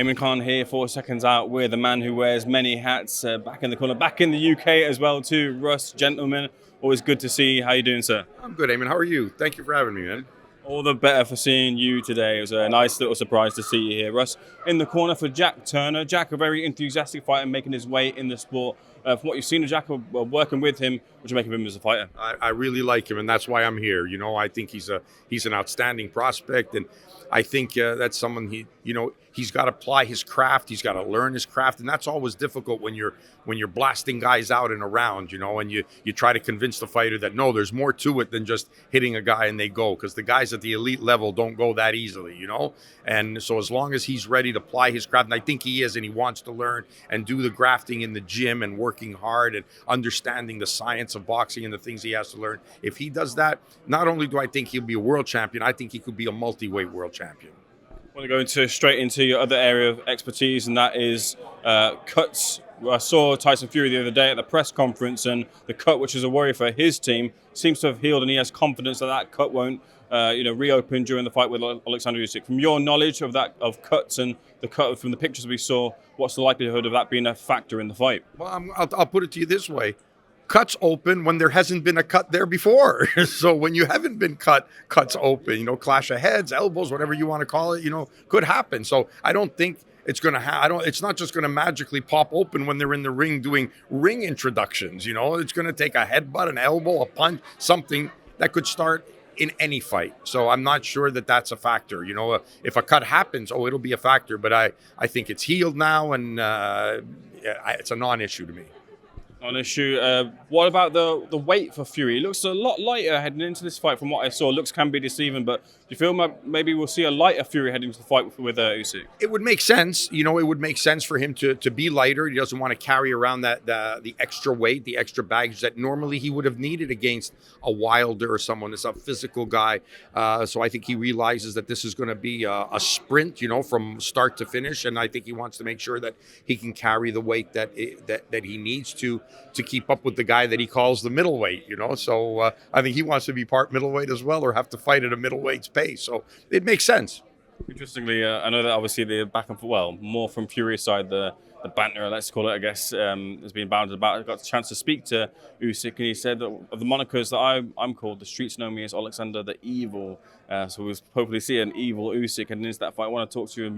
Eamon Khan here for Seconds Out. We're the man who wears many hats. Back in the corner, back in the UK as well too. Russ, gentlemen, always good to see you. How you doing, sir? I'm good, Eamon. How are you? Thank you for having me, man. All the better for seeing you today. It was a nice little surprise to see you here. Russ, in the corner for Jack Turner. Jack, a very enthusiastic fighter, making his way in the sport. From what you've seen of Jack, working with him, what do you make of him as a fighter? I really like him, and that's why I'm here. You know, I think he's an outstanding prospect, and I think that's someone he's got to apply his craft. He's got to learn his craft, and that's always difficult when you're blasting guys out in a round, and you try to convince the fighter that no, there's more to it than just hitting a guy and they go, because the guys at the elite level don't go that easily, And so as long as he's ready to apply his craft, and I think he is, and he wants to learn and do the grafting in the gym and working hard and understanding the science of boxing and the things he has to learn. If he does that, not only do I think he'll be a world champion, I think he could be a multi-weight world champion. I want to go straight into your other area of expertise, and that is cuts. I saw Tyson Fury the other day at the press conference, and the cut, which is a worry for his team, seems to have healed, and he has confidence that cut won't reopen during the fight with Oleksandr Usyk. From your knowledge of cuts and the cut from the pictures we saw, what's the likelihood of that being a factor in the fight? Well, I'll put it to you this way. Cuts open when there hasn't been a cut there before. So when you haven't been cut, cuts open. Clash of heads, elbows, whatever you want to call it, could happen. So I don't think it's going to it's not just going to magically pop open when they're in the ring doing ring introductions. It's going to take a headbutt, an elbow, a punch, something that could start in any fight. So I'm not sure that that's a factor. If a cut happens, it'll be a factor. But I think it's healed now, and it's a non-issue to me. On issue, what about the weight for Fury? It looks a lot lighter heading into this fight from what I saw. Looks can be deceiving, but do you feel maybe we'll see a lighter Fury heading into the fight with Usyk? It would make sense. It would make sense for him to be lighter. He doesn't want to carry around the extra weight, the extra baggage that normally he would have needed against a Wilder or someone that's a physical guy. So I think he realizes that this is going to be a sprint, from start to finish, and I think he wants to make sure that he can carry the weight that he needs to keep up with the guy that he calls the middleweight, So I think he wants to be part middleweight as well, or have to fight at a middleweight's pace. So it makes sense. Interestingly, I know that obviously the back and forth, more from Fury's side, the banter, let's call it, I guess, has been bounded about. I got a chance to speak to Usyk, and he said that of the monikers that I'm called, the streets know me as Alexander the Evil. So we'll hopefully see an evil Usyk heading into that fight. I want to talk to you and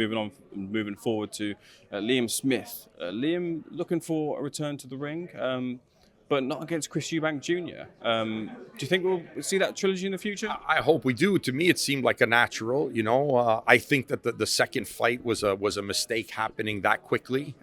moving forward to Liam Smith. Liam looking for a return to the ring, but not against Chris Eubank Jr. Do you think we'll see that trilogy in the future? I hope we do. To me, it seemed like a natural. I think that the second fight was a mistake happening that quickly.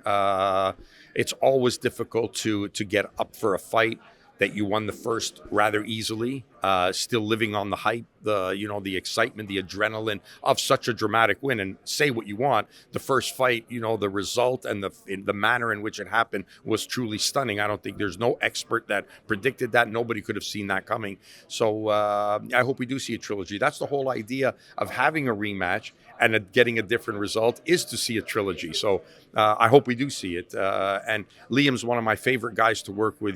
It's always difficult to get up for a fight that you won the first rather easily, still living on the hype, the excitement, the adrenaline of such a dramatic win. And say what you want, the first fight, the result and the manner in which it happened was truly stunning. I don't think there's no expert that predicted that. Nobody could have seen that coming. So I hope we do see a trilogy. That's the whole idea of having a rematch and getting a different result, is to see a trilogy. So I hope we do see it. And Liam's one of my favorite guys to work with.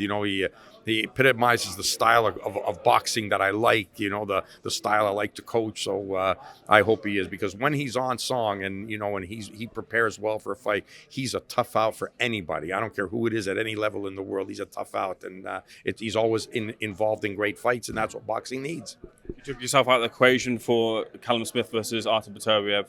He epitomizes the style of boxing that I like, the style I like to coach. So I hope he is, because when he's on song and, when he prepares well for a fight, he's a tough out for anybody. I don't care who it is at any level in the world. He's a tough out, and he's always involved in great fights, and that's what boxing needs. You took yourself out of the equation for Callum Smith versus Artur Beterbiev.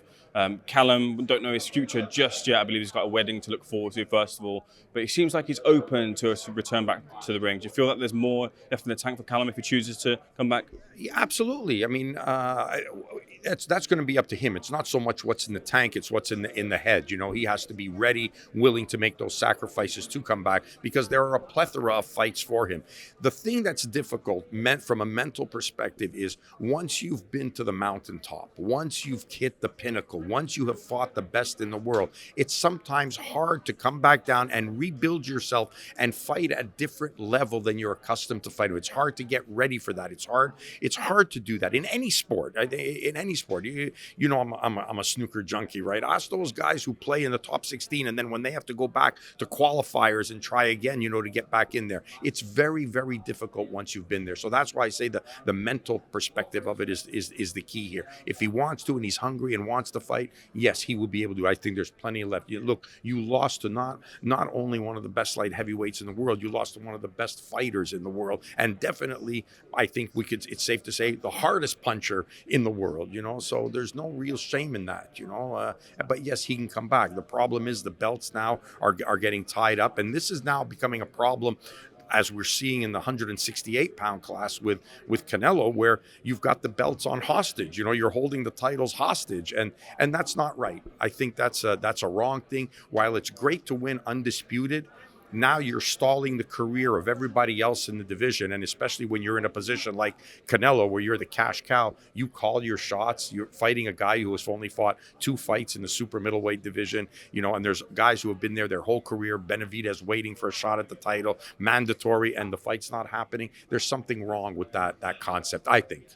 Callum, don't know his future just yet. I believe he's got a wedding to look forward to, first of all. But it seems like he's open to a return back to the ring. Do you feel that there's more left in the tank for Callum if he chooses to come back? Yeah, absolutely. I mean, that's going to be up to him. It's not so much what's in the tank, it's what's in the head. He has to be ready, willing to make those sacrifices to come back, because there are a plethora of fights for him. The thing that's difficult from a mental perspective is once you've been to the mountaintop, once you've hit the pinnacle, once you have fought the best in the world, it's sometimes hard to come back down and rebuild yourself and fight at a different level than you're accustomed to fighting. It's hard to get ready for that. It's hard to do that in any sport. any sport. You know, I'm a snooker junkie, right? Ask those guys who play in the top 16, and then when they have to go back to qualifiers and try again, you know, to get back in there, it's very, very difficult once you've been there. So that's why I say the mental perspective of it is the key here. If he wants to and he's hungry and wants to fight, yes, he will be able to. I think there's plenty left. Look, you lost to not only one of the best light heavyweights in the world, you lost to one of the best fighters in the world, and definitely, I think it's safe to say, the hardest puncher in the world, you know, so there's no real shame in that, you know, but yes, he can come back. The problem is the belts now are getting tied up, and this is now becoming a problem as we're seeing in the 168-pound class with Canelo, where you've got the belts on hostage. You know, you're holding the titles hostage, and that's not right. I think that's a wrong thing. While it's great to win undisputed, now you're stalling the career of everybody else in the division, and especially when you're in a position like Canelo, where you're the cash cow, you call your shots. You're fighting a guy who has only fought 2 fights in the super middleweight division, you know, and there's guys who have been there their whole career. Benavidez waiting for a shot at the title, mandatory, and the fight's not happening. There's something wrong with that concept, I think.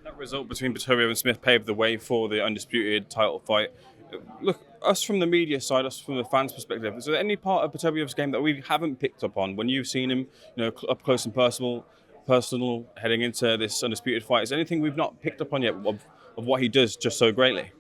That result between Beterbiev and Smith paved the way for the undisputed title fight. Look, us from the media side, us from the fans' perspective, is there any part of Beterbiev's game that we haven't picked up on when you've seen him, you know, up close and personal heading into this undisputed fight? Is there anything we've not picked up on yet of what he does just so greatly?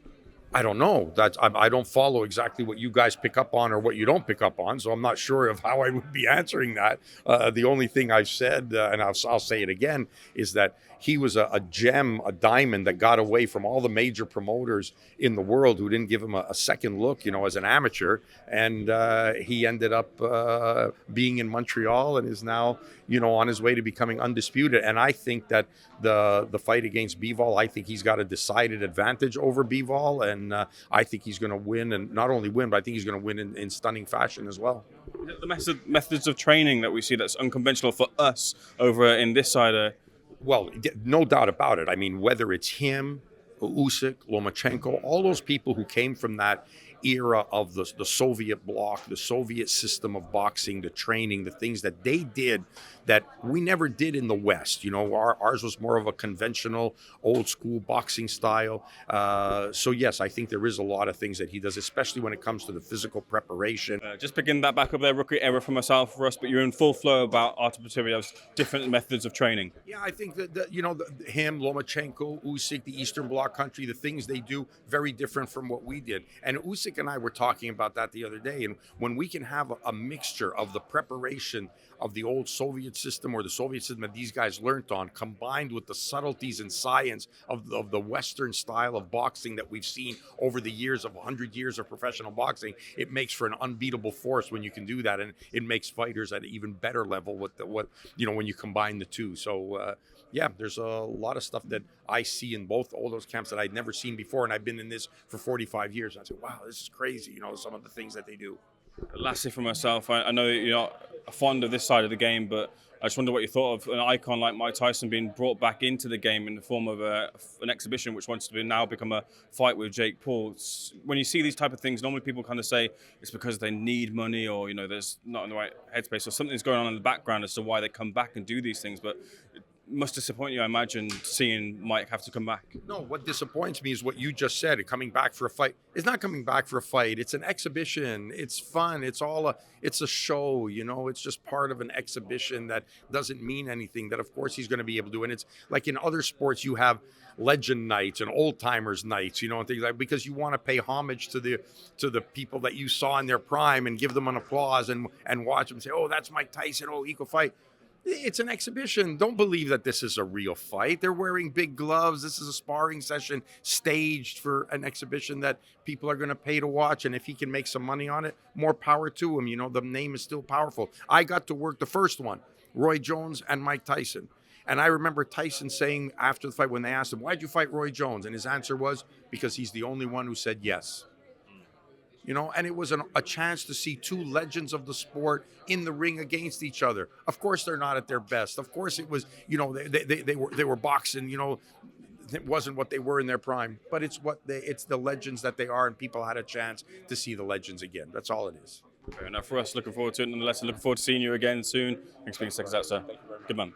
I don't know. I don't follow exactly what you guys pick up on or what you don't pick up on, so I'm not sure of how I would be answering that. The only thing I've said, and I'll say it again, is that he was a gem, a diamond that got away from all the major promoters in the world who didn't give him a second look, you know, as an amateur, and he ended up being in Montreal and is now, you know, on his way to becoming undisputed. And I think that the fight against Bivol, I think he's got a decided advantage over Bivol, and I think he's going to win, and not only win, but I think he's going to win in stunning fashion as well. The methods of training that we see that's unconventional for us over in this side. Well, no doubt about it. I mean, whether it's him, Usyk, Lomachenko, all those people who came from that era of the Soviet bloc, the Soviet system of boxing, the training, the things that they did that we never did in the West. You know, ours was more of a conventional, old school boxing style. So yes, I think there is a lot of things that he does, especially when it comes to the physical preparation. Just picking that back up there, rookie error for myself, Russ, but you're in full flow about Artur Beterbiev's different methods of training. Yeah, I think that you know, him, Lomachenko, Usyk, the Eastern Bloc country, the things they do, very different from what we did. And Usyk and I were talking about that the other day. And when we can have a mixture of the preparation of the old Soviet system or the Soviet system that these guys learned on, combined with the subtleties and science of the Western style of boxing that we've seen over the years of 100 years of professional boxing, it makes for an unbeatable force when you can do that, and it makes fighters at an even better level with what you know, when you combine the two. So yeah, there's a lot of stuff that I see in all those camps that I'd never seen before, and I've been in this for 45 years. I say, wow, this is crazy. You know, some of the things that they do. Lastly, for myself, I know you're not fond of this side of the game, but I just wonder what you thought of an icon like Mike Tyson being brought back into the game in the form of an exhibition which wants to now become a fight with Jake Paul. When you see these type of things, normally people kind of say it's because they need money, or, you know, there's not in the right headspace, or something's going on in the background as to why they come back and do these things. But must disappoint you, I imagine, seeing Mike have to come back. No, what disappoints me is what you just said. Coming back for a fight. It's not coming back for a fight. It's an exhibition. It's fun. It's a show. You know, it's just part of an exhibition that doesn't mean anything. That of course he's going to be able to do. And it's like in other sports, you have legend nights and old timers nights, you know, and things like, because you want to pay homage to the people that you saw in their prime and give them an applause and watch them say, oh, that's Mike Tyson. Oh, he could fight. It's an exhibition. Don't believe that this is a real fight. They're wearing big gloves. This is a sparring session staged for an exhibition that people are going to pay to watch. And if he can make some money on it, more power to him. You know, the name is still powerful. I got to work the first one, Roy Jones and Mike Tyson. And I remember Tyson saying after the fight, when they asked him, why'd you fight Roy Jones? And his answer was, because he's the only one who said yes. You know, and it was a chance to see two legends of the sport in the ring against each other. Of course, they're not at their best. Of course, it was, you know, they were boxing. You know, it wasn't what they were in their prime, but it's the legends that they are, and people had a chance to see the legends again. That's all it is. Fair enough. For us, looking forward to it. Nonetheless, looking forward to seeing you again soon. Thanks for being SecondsOut, sir. Good man.